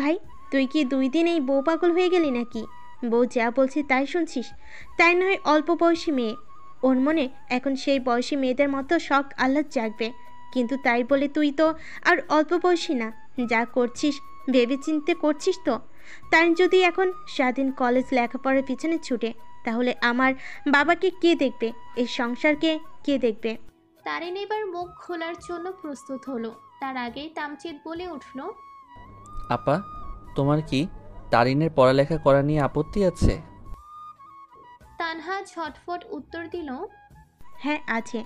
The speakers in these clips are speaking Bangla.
ভাই, তুই কি 2 দিন এই বউ পাগল হয়ে গেলি নাকি? বউ যা বলছে তাই শুনছিস? তাই নয় অল্প বয়সী মেয়ে, ওর মনে এখন সেই বয়সী মেয়েদের মতো শখ আহ্লাদ জাগবে। কিন্তু তাই বলে তুই তো আর অল্প বয়সী না। যা করছিস ভেবে চিন্তে করছিস তো? তাই যদি এখন স্বাধীন কলেজ লেখাপড়ার পিছনে ছুটে, তাহলে আমার বাবাকে কে দেখবে? এই সংসারকে কে দেখবে? তারিন এবার মুখ খোলার জন্য প্রস্তুত হলো। তার আগেই তামচিৎ বলে উঠল, আপা, তোমার কি তারিনের পড়ালেখা করা নিয়ে আপত্তি আছে? তানহা ঝটফট উত্তর দিল। হ্যাঁ আছে।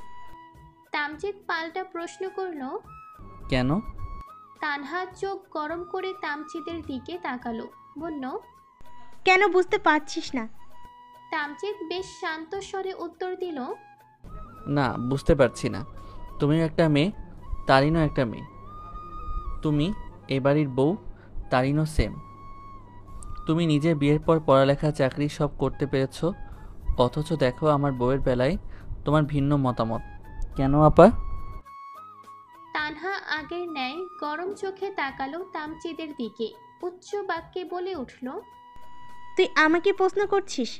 তামচিৎ পাল্টা প্রশ্ন করল। কেন? তানহা চোখ গরম করে তামচিদের দিকে তাকালো, বলল, কেন বুঝতে পারছিস না? তামচিৎ বেশ শান্ত স্বরে উত্তর দিল, না, বুঝতে পারছি না। তুমিও একটা মেয়ে, তারিনও একটা মেয়ে। তুমি এ বাড়ির বউ, তারিনও সেম। তুমি নিজে বিয়ের পর পড়ালেখা চাকরি সব করতে পেরেছো, অথচ দেখো আমার বউয়ের বেলায় তোমার ভিন্ন মতামত। কেন আপা? তানহা আগের ন্যায় গরম চোখে তাকালো তামচিদের দিকে, উচ্চ বাক্যে বলে উঠল, তুই আমাকে প্রশ্ন করছিস?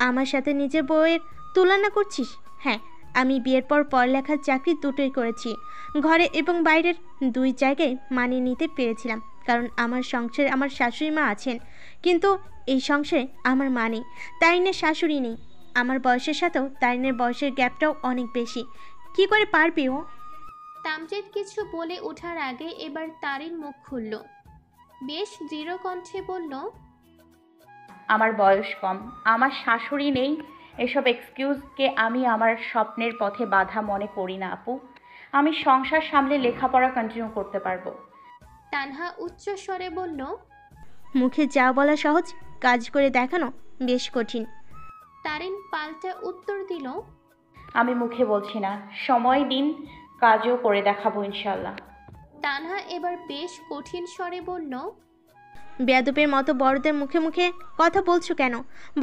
আমার সাথে নিজের বউয়ের তুলনা করছিস? হ্যাঁ, আমি বিয়ের পর পড়ালেখার চাকরি দুটোই করেছি। ঘরে এবং বাইরের 2 জায়গায় মানিয়ে নিতে পেরেছিলাম, কারণ আমার সংসারে আমার শাশুড়ি মা আছেন। কিন্তু এই সংসারে আমার মা নেই, তারিনের শাশুড়ি নেই। আমার বয়সের সাথেও তারিনের বয়সের গ্যাপটাও অনেক বেশি। কি করে পারবি ও? তামচিদ কিছু বলে ওঠার আগে এবার তারিন মুখ খুলল। বেশ দৃঢ় কণ্ঠে বলল, আমার বয়স কম, আমার শাশুড়ি নেই, এসব এক্সকিউজকে আমি আমার স্বপ্নের পথে বাধা মনে করি না আপু। আমি সংসার সামলে লেখাপড়া কন্টিনিউ করতে পারবো। তানহা উচ্চ স্বরে বলল। মুখে যা বলা সহজ, কাজ করে দেখানো বেশ কঠিন। তারিন পাল্টা উত্তর দিল, আমি মুখে বলছি না, সময় দিন, কাজও করে দেখাবো ইনশাল্লাহ। তানহা এবার বেশ কঠিন স্বরে বলল, বেয়াদবের মতো বড়দের মুখে মুখে কথা বলছো কেন?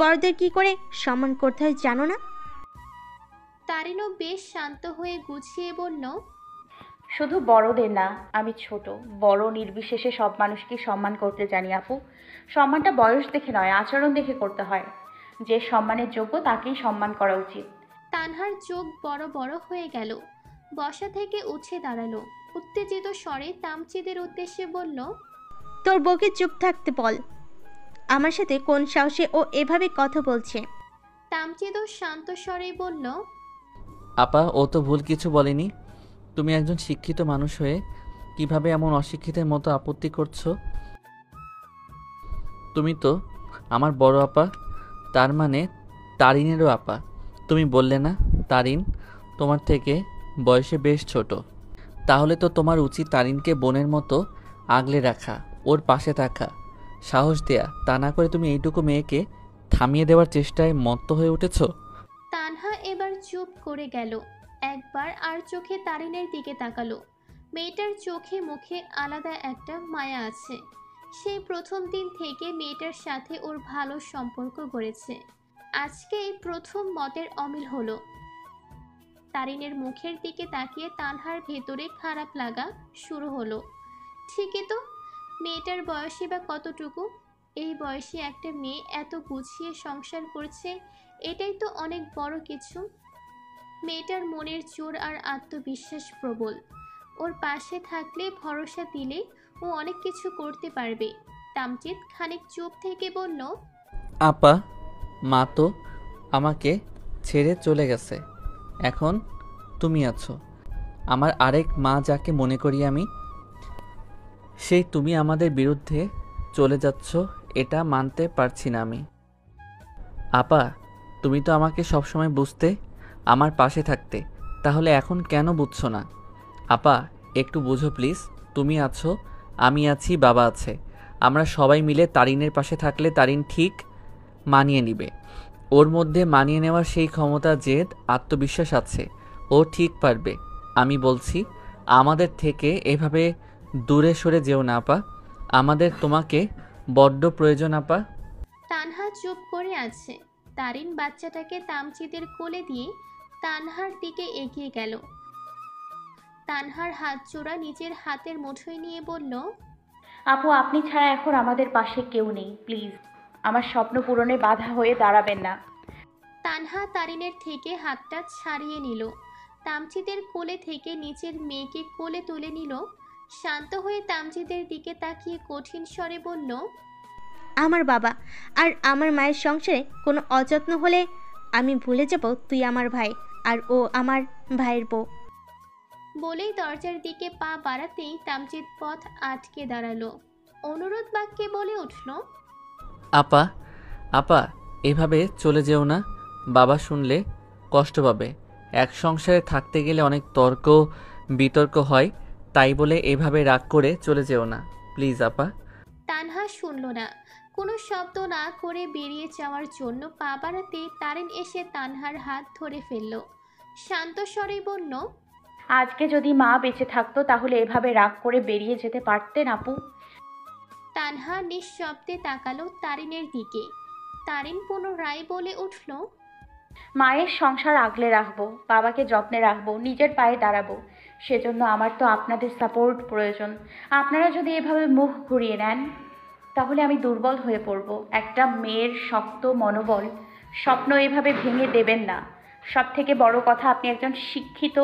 বড়দের কি করে সম্মান করতে হয় জানো না? তারিনও বেশ শান্ত হয়ে গুছিয়ে বলল, শুধু বড়দের না, আমি ছোট বড় নির্বিশেষে সব মানুষকে সম্মান করতে জানি আপু। সম্মানটা বয়স দেখে নয়, আচরণ দেখে করতে হয়। যে সম্মানের যোগ্য তাকেই সম্মান করা উচিত। তানহার চোখ বড় বড় হয়ে গেল। বসা থেকে উঠে দাঁড়ালো। উত্তেজিত স্বরে তামচিদের উদ্দেশ্যে বলল, তোর বউকে চুপ থাকতে বল। আমার সাথে কোন সাহসে ও এভাবে কথা বলছে? তামচিদও শান্ত স্বরে বলল, আপা, ও তো ভুল কিছু বলেনি। তুমি একজন শিক্ষিত মানুষ হয়ে কিভাবে এমন অশিক্ষিতের মতো আপত্তি করছো? তুমি তো আমার বড় আপা, তার মানে তারিনেরও আপা। তুমি বললে না তারিন তোমার থেকে বয়সে বেশ ছোট? তাহলে তো তোমার উচিত তারিনকে বোনের মতো আগলে রাখা, ওর পাশে থাকা, সাহস দেয়া। তা না করে তুমি এইটুকু মেয়েকে থামিয়ে দেওয়ার চেষ্টায় মত্ত হয়ে উঠেছো। তানহা এবার চুপ করে গেল। একবার আর চোখে তারিনের দিকে তাকালো। মেয়েটার চোখে মুখে আলাদা একটা মায়া আছে। সেই প্রথম দিন থেকে মেয়েটার সাথে ওর ভালো সম্পর্ক গড়েছে। আজকে এই প্রথম মতের অমিল হলো। তারিনের মুখের দিকে তাকিয়ে তানহার ভেতরে খারাপ লাগা শুরু হলো। ঠিকই তো, মেয়েটার বয়সই বা কতটুকু? এই বয়সে একটা মেয়ে এত গুছিয়ে সংসার করছে, এটাই তো অনেক বড় কিছু। মেয়েটার মনের জোর আর আত্মবিশ্বাস প্রবল। ওর পাশে থাকলে, ভরসা দিলে ও অনেক কিছু করতে পারবে। তামচিৎ খানিক চুপ থেকে বলল, আপা, মা তো আমাকে ছেড়ে চলে গেছে, এখন তুমি আছো। আমার আরেক মা যাকে মনে করি আমি, সেই তুমি আমাদের বিরুদ্ধে চলে যাচ্ছ, এটা মানতে পারছি না আমি। আপা, তুমি তো আমাকে সবসময় বুঝতে, আমার পাশে থাকতে, তাহলে এখন কেন বুঝছো না? আপা, একটু বুঝো প্লিজ। তুমি আছো, আমি আছি, বাবা আছে। আমরা সবাই মিলে তারিনের পাশে থাকলে তারিন ঠিক মানিয়ে নিবে। ওর মধ্যে মানিয়ে নেওয়ার সেই ক্ষমতা, জেদ, আত্মবিশ্বাস আছে। ও ঠিক পারবে। আমি বলছি, আমাদের থেকে এভাবে দূরে সরে যেও না আপা। আমাদের তোমাকে বড্ড প্রয়োজন আপা। তানহা চুপ করে আছে। তারিন বাচ্চাটাকে তামচিদের কোলে দিয়ে তানহার দিকে এগিয়ে গেল। তানহার হাত জোড়া নিজের হাতের মুঠোয় নিয়ে বলল, আপু, আপনি ছাড়া এখন আমাদের পাশে কেউ নেই। প্লিজ আমার স্বপ্ন পূরণে বাধা হয়ে দাঁড়াবেন না। তানহা তারিনের থেকে হাতটা ছাড়িয়ে নিল। তামচিদের কোলে থেকে নিচের মেয়েকে কোলে তুলে নিল। শান্ত হয়ে তামচিদের দিকে তাকিয়ে কঠিন স্বরে বলল, আমার বাবা আর আমার মায়ের সংসারে কোনো অযত্ন হলে আমি ভুলে যাব তুই আমার ভাই আর ও আমার ভাইয়ের বউ। বলেই দরজার দিকে পা বাড়াতেই তামচিদ পথ আটকে দাঁড়ালো। অনুরোধ বাক্যে বলে উঠল, আপা, আপা, এভাবে চলে যেও না। বাবা শুনলে কষ্ট পাবে। এক সংসারে থাকতে গেলে অনেক তর্ক বিতর্ক হয়, তাই বলে এভাবে রাগ করে চলে যেও না প্লিজ আপা। তানহা শুনল না। কোনো শব্দ না করে বেরিয়ে যাওয়ার জন্য পা বাড়াতে তারিন এসে তানহার হাত ধরে ফেলল। শান্ত স্বরে বলল, আজকে যদি মা বেঁচে থাকতো তাহলে এভাবে রাগ করে বেরিয়ে যেতে পারতেন আপু? তানহা নিঃশব্দে তাকালো তারিনের দিকে। তারিন পুনরায় বলে উঠল, মায়ের সংসার আগলে রাখবো, বাবাকে যত্নে রাখবো, নিজের পায়ে দাঁড়াবো। সেজন্য আমার তো আপনাদের সাপোর্ট প্রয়োজন। আপনারা যদি এভাবে মুখ ঘুরিয়ে নেন তাহলে আমি দুর্বল হয়ে পড়ব। একটা মেয়ের শক্ত মনোবল স্বপ্ন এভাবে ভেঙে দেবেন না। সব থেকে বড় কথা, আপনি একজন শিক্ষিত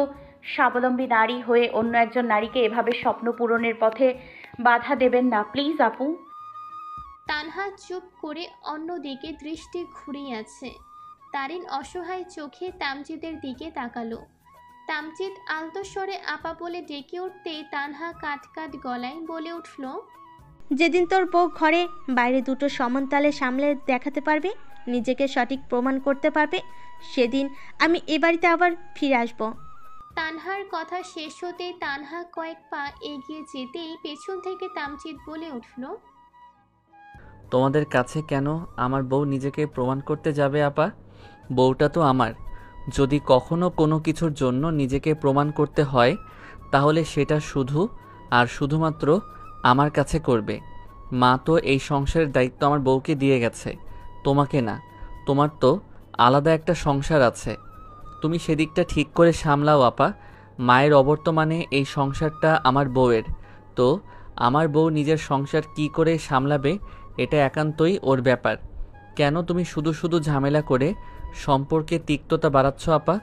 স্বাবলম্বী নারী হয়ে অন্য একজন নারীকে এভাবে স্বপ্ন পূরণের পথে বাধা দেবেন না প্লিজ আপু। তানহা চুপ করে অন্যদিকে দৃষ্টি ঘুরিয়ে আছে। তারিন অসহায় চোখে তামজিদের দিকে তাকালো। তামজিদ আলতো স্বরে আপা বলে ডেকে উঠতেই তানহা কাট কাট গলায় বলে উঠল, যেদিন তোর বউ ঘরে বাইরে দুটো সমান তালে সামলে দেখাতে পারবে, নিজেকে সঠিক প্রমাণ করতে পারবে, সেদিন আমি এ বাড়িতে আবার ফিরে আসব। তানহার কথা শেষ হতেই তানহা কয়েক পা এগিয়ে যেতেই পেছন থেকে তামজিদ বলে উঠল, তোমাদের কাছে কেন আমার বউ নিজেকে প্রমাণ করতে যাবে আপা? বউটা তো আমার। যদি কখনো কোনো কিছুর জন্য নিজেকে প্রমাণ করতে হয় তাহলে সেটা শুধু আর শুধুমাত্র আমার কাছে করবে। মা তো এই সংসারের দায়িত্ব আমার বউকে দিয়ে গেছে, তোমাকে না। তোমার তো আলাদা একটা সংসার আছে, তুমি সেদিকটা ঠিক করে সামলাও আপা। মায়ের অবর্তমানে এই সংসারটা আমার বউয়ের, তো আমার বউ নিজের সংসার কি করে সামলাবে এটা একান্তই ওর ব্যাপার। কেন তুমি শুধু শুধু ঝামেলা করে সম্পর্কে তিক্ততা বাড়াচ্ছ আপা?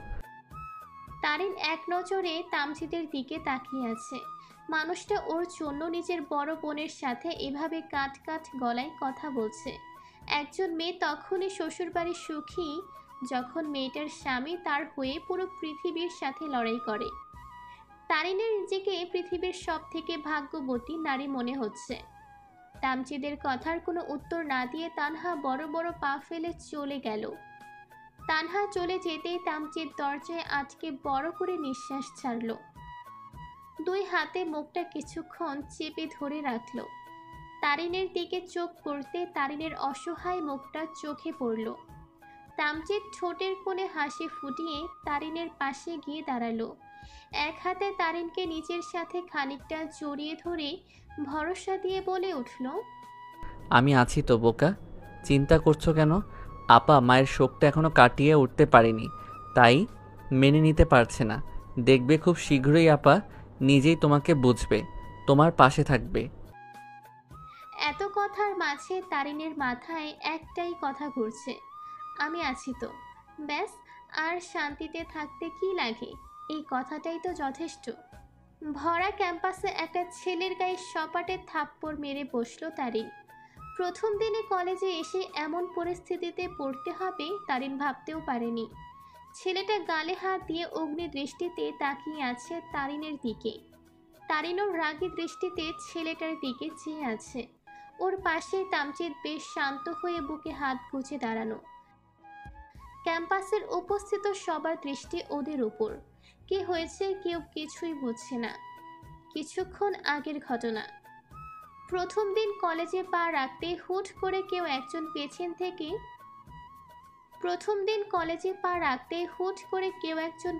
তারিন এক নজরে তামজিদের দিকে তাকিয়ে আছে। মানুষটা ওর জন্য নিজের বড় বোনের সাথে এভাবে কাট কাট গলায় কথা বলছে। একজন মেয়ে তখনই শ্বশুরবাড়ির সুখী যখন মেয়েটার স্বামী তার হয়ে পুরো পৃথিবীর সাথে লড়াই করে। তারিনের নিজেকে পৃথিবীর সব থেকে ভাগ্যবতী নারী মনে হচ্ছে। তামজিদের কথার কোনো উত্তর না দিয়ে তানহা বড় বড় পা ফেলে চলে গেল। তানহা চলে যেতেই তামজিদ দরজায় আটকে বড় করে নিঃশ্বাস ছাড়ল। দুই হাতে মুখটা কিছুক্ষণ চেপে ধরে রাখল। তারিনের দিকে চোখ পড়তে তারিনের অসহায় মুখটা চোখে পড়ল। তামজিদ ঠোঁটের কোণে হাসি ফুটিয়ে তারিনের পাশে গিয়ে দাঁড়ালো। এক হাতে তারিনকে নিজের সাথে খানিকটা জড়িয়ে ধরে ভরসা দিয়ে বলে উঠল, আমি আছি তো বোকা, চিন্তা করছো কেন? আপা মায়ের শোকটা এখনো কাটিয়ে উঠতে পারেনি, তাই মেনে নিতে পারছে না। দেখবে খুব শীঘ্রই আপা নিজেই তোমাকে বুঝবে, তোমার পাশে থাকবে। এত কথার মাঝে তারিনের মাথায় একটাই কথা ঘুরছে, আমি আছি তো। ব্যাস, আর শান্তিতে থাকতে কি লাগে? এই কথাটাই তো যথেষ্ট। ভরা ক্যাম্পাসে একটা ছেলের গায়ে সপাটে থাপ্পড় মেরে বসলো তারিন। প্রথম দিনে কলেজে এসে এমন পরিস্থিতিতে পড়তে হবে তারিন ভাবতেও পারেনি। ছেলেটা গালে হাত দিয়ে অগ্নি দৃষ্টিতে তাকিয়ে আছে তারিনের দিকে। তারিনও রাগী দৃষ্টিতে ছেলেটার দিকে চেয়ে আছে। ওর পাশে তামজিদ বেশ শান্ত হয়ে বুকে হাত গুজে দাঁড়ানো। ক্যাম্পাসের উপস্থিত সবার দৃষ্টি ওদের উপর। কি হয়েছে কেউ কিছুই বুঝছে না। কিছুক্ষণ আগের ঘটনা। প্রথম দিন কলেজে পা রাখতে হুট করে কেউ একজন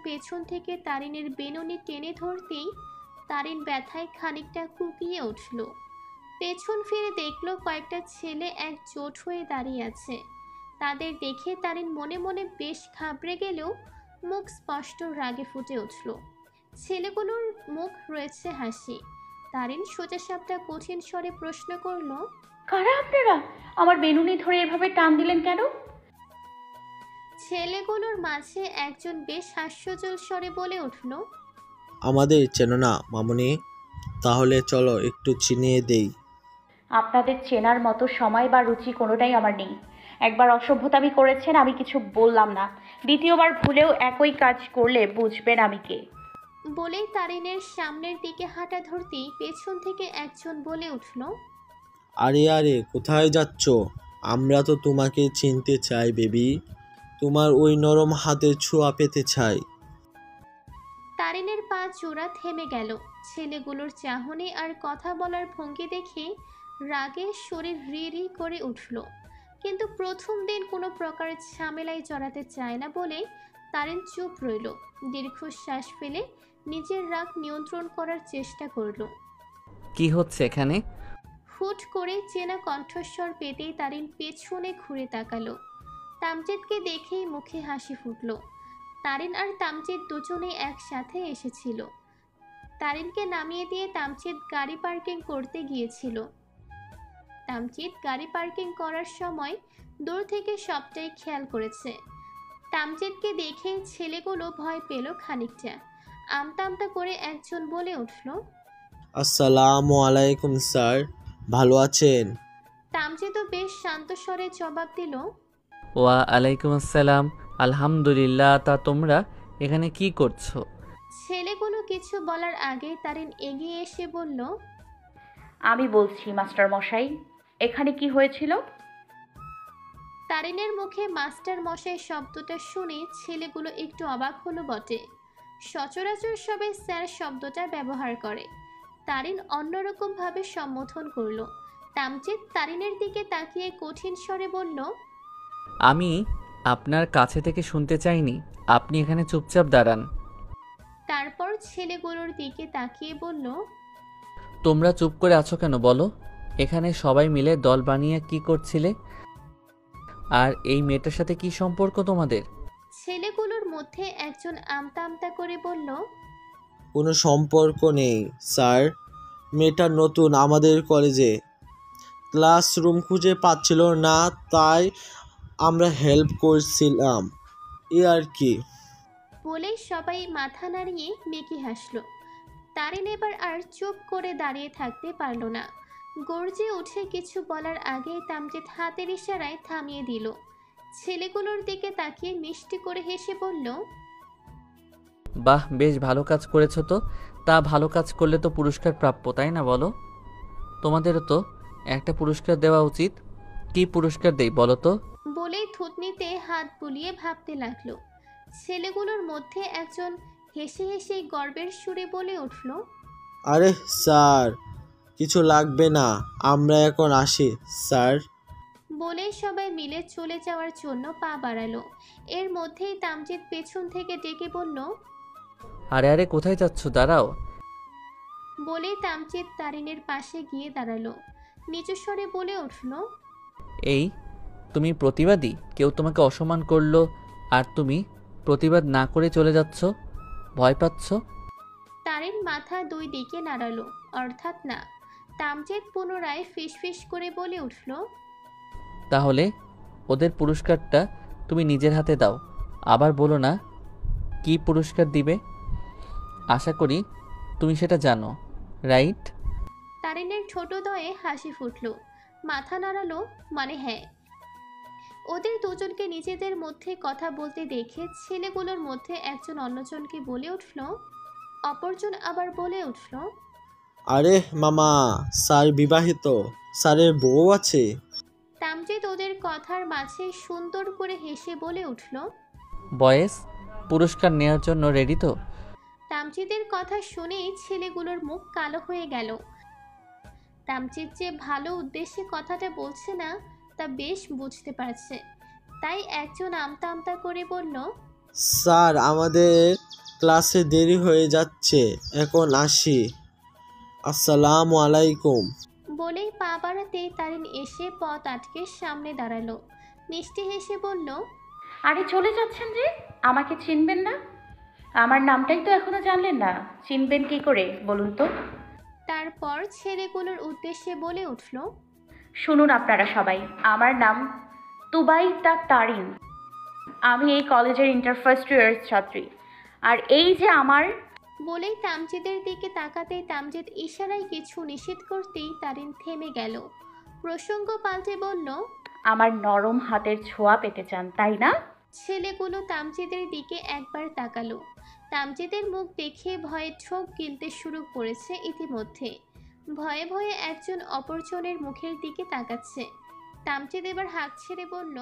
পেছন থেকে তারিনের বেনুনি টেনে ধরতেই তারিন ব্যথায় খানিকটা কুপিয়ে উঠল। পেছন ফিরে দেখল কয়েকটা ছেলে একজোট হয়ে দাঁড়িয়ে আছে। তাদের দেখে তারিন মনে মনে বেশ ঘাবড়ে গেলেও মুখ স্পষ্ট রাগে ফুটে উঠল। ছেলেগুলোর মুখ রয়েছে হাসি। তারিন সোজাসাপটা কঠিন স্বরে প্রশ্ন করলো, কারা আপনারা? আমার বেনুনি ধরে এভাবে টান দিলেন কেন? ছেলেগুলোর মাঝে একজন বেশ হাস্যজ্জ্বল স্বরে বলে উঠল, আমাদের চেনো না মামুনি? তাহলে চলো একটু চিনিয়ে দেই। আপনাদের চেনার মতো সময় বা রুচি কোনোটাই আমার নেই। একবার অসভ্যতামি করেছেন, আমি কিছু বললাম না। দ্বিতীয়বার ভুলেও একই কাজ করলে বুঝবেন আমি কে। বলেই তারিনের সামনের দিকে হাঁটা ধরতেই পেছন থেকে একজন বলে উঠল, আরে আরে কোথায় যাচ্ছ? আমরা তো তোমাকে চিনতে চাই বেবি। তোমার ওই নরম হাতের ছোঁয়া পেতে চাই। তারিনের পা জোড়া থেমে গেল। ছেলেগুলোর চাহনি আর কথা বলার ভঙ্গি দেখে রাগে শরীর রি রি করে উঠল। কিন্তু প্রথম দিন কোনো প্রকার ঝামেলায় জড়াতে চায় না বলে তারিন চুপ রইল। দীর্ঘশ্বাস ফেলে নিজের রাগ নিয়ন্ত্রণ করার চেষ্টা করল। কি হচ্ছে এখানে? হুট করে চেনা কণ্ঠস্বর পেতেই তারিন পেছনে ঘুরে তাকালো। তামজিদকে দেখেই মুখে হাসি ফুটল। তারিন আর তামজিদ দুজনেই একসাথে এসেছিল। তারিনকে নামিয়ে দিয়ে তামজিদ গাড়ি পার্কিং করতে গিয়েছিল। তামজিদ গাড়ি পার্কিং করার সময় দূর থেকে সবটাই খেয়াল করেছে। তামজিদকে দেখে ছেলেগুলো ভয় পেল খানিকটা। আমতা আমতা করে একজন বলে উঠল, আসসালামু আলাইকুম স্যার, ভালো আছেন? তামজিদও বেশ শান্ত স্বরে জবাব দিল, ওয়া আলাইকুম আসসালাম, আলহামদুলিল্লাহ। তা তোমরা এখানে কি করছো? ছেলেগুলো কিছু বলার আগে তারিন এগিয়ে এসে বলল, আমি বলছি মাস্টার মশাই, এখানে কি হয়েছিল? তারিনের মুখে মাস্টার মশাই শব্দটা শুনে ছেলেগুলো একটু অবাক হলো বটে। সচরাচর সবাই স্যার শব্দটা ব্যবহার করে। তারিন অন্যরকমভাবে সম্বোধন করলো। তামজিদ তারিনের দিকে তাকিয়ে কঠিন স্বরে বলল, আমি আপনার কাছে থেকে শুনতে চাইনি, আপনি এখানে চুপচাপ দাঁড়ান। তারপর ছেলেগুলোর দিকে তাকিয়ে বলল, তোমরা চুপ করে আছো কেন বলো? এখানে সবাই মিলে দল বানিয়ে কি করছিলে? আর এই মেয়েটার সাথে কি সম্পর্ক তোমাদের? ছেলেগুলোর মধ্যে একজন আমতা আমতা করে বলল, কোনো সম্পর্ক নেই স্যার। মেয়েটা নতুন আমাদের কলেজে, ক্লাসরুম খুঁজে পাচ্ছিল না, তাই আমরা হেল্প করছিলাম, এ আর কি। বলেই সবাই মাথা নাড়িয়ে মেকি হাসল। তারিন এবার আর চুপ করে দাঁড়িয়ে থাকতে পারল না। গর্জে উঠে কিছু বলার আগেই তামজিদ হাতের ইশারায় থামিয়ে দিল। ছেলেগুলোর দিকে তাকিয়ে মিষ্টি করে হেসে বলল, বাহ, বেশ ভালো কাজ করেছো তো। তা ভালো কাজ করলে তো পুরস্কার প্রাপ্য, তাই না বলো? তোমাদেরও তো একটা পুরস্কার দেওয়া উচিত। কি পুরস্কার দেই বলো তো? বলেই থুতনিতে হাত বুলিয়ে ভাবতে লাগলো। ছেলেগুলোর মধ্যে একজন হেসে হেসে গর্বের সুরে বলে উঠল, আরে স্যার, কিছু লাগবে না, আমরা এখন আসি স্যার। বলেই সবাই মিলে চলে যাওয়ার জন্য পা বাড়ালো। এর মধ্যেই তামজিদ পেছন থেকে ডেকে বলল, আরে আরে কোথায় যাচ্ছ, দাঁড়াও। বলেই তামজিদ তারিনের পাশে গিয়ে দাঁড়ালো। নিচু স্বরে বলে উঠল, এই তুমি প্রতিবাদী? কেউ তোমাকে অসম্মান করলো আর তুমি প্রতিবাদ না করে চলে যাচ্ছ? ভয় পাচ্ছ? তারিন মাথা দুই দিকে নাড়ালো, অর্থাৎ না। তামজিদ পুনরায় ফিসফিস করে বলে উঠল, তাহলে ওদের পুরস্কারটা তুমি নিজের হাতে দাও। আবার বলো না কি পুরস্কার দিবে। আশা করি তুমি সেটা জানো, রাইট? তারিনের ছোট দয়ে হাসি ফুটল। মাথা নাড়ালো, মানে হ্যাঁ। ওদের দুজনকে নিজেদের মধ্যে কথা বলতে দেখে ছেলেগুলোর মধ্যে একজন অন্যজনকে বলে উঠল। অপরজন আবার বলে উঠল, আরে মামা, স্যার বিবাহিত, স্যারের বউ আছে। তামজিদ ওদের কথার মাঝে সুন্দর করে হেসে বলে উঠল। বয়েস, পুরস্কার নেওয়ার জন্য রেডি তো? তামজিদের কথা শুনেই ছেলেগুলোর মুখ কালো হয়ে গেল। তামজিদ যে ভালো উদ্দেশ্যে কথাটা বলছে না তা বেশ বুঝতে পারছে। তাই একজন আমতা আমতা করে বলল, স্যার আমাদের ক্লাসে দেরি হয়ে যাচ্ছে, এখন আসি, আসসালামু আলাইকুম। বলেই পা বাড়াতেই তারিন এসে পথ আটকে সামনে দাঁড়ালো। মিষ্টি হেসে বলল, আরে চলে যাচ্ছেন যে? আমাকে চিনবেন না? আমার নামটাই তো এখনো জানলেন না, চিনবেন কি করে বলুন তো? তারপর ছেলেগুলোর উদ্দেশ্যে বলে উঠল, শুনুন আপনারা সবাই, আমার নাম তুবাইতা তারিন। আমি এই কলেজের ইন্টার ফার্স্ট ইয়ারের ছাত্রী। আর এই যে আমার বলেই তামজিদের দিকে তাকাতেই তামজিদ ইশারায় কিছু নিষেধ করতেই তারিন থেমে গেল। প্রসঙ্গ পাল্টে বলল, আমার নরম হাতের ছোঁয়া পেতে চান তাই না? ছেলেগুলো তামজিদের দিকে একবার তাকালো। তামজিদের মুখ দেখে ভয়ে ঠোক গিলতে শুরু করেছে ইতিমধ্যে। ভয়ে ভয়ে একজন অপরজনের মুখের দিকে তাকাচ্ছে। তামজিদ এবার হাঁক ছেড়ে বলল,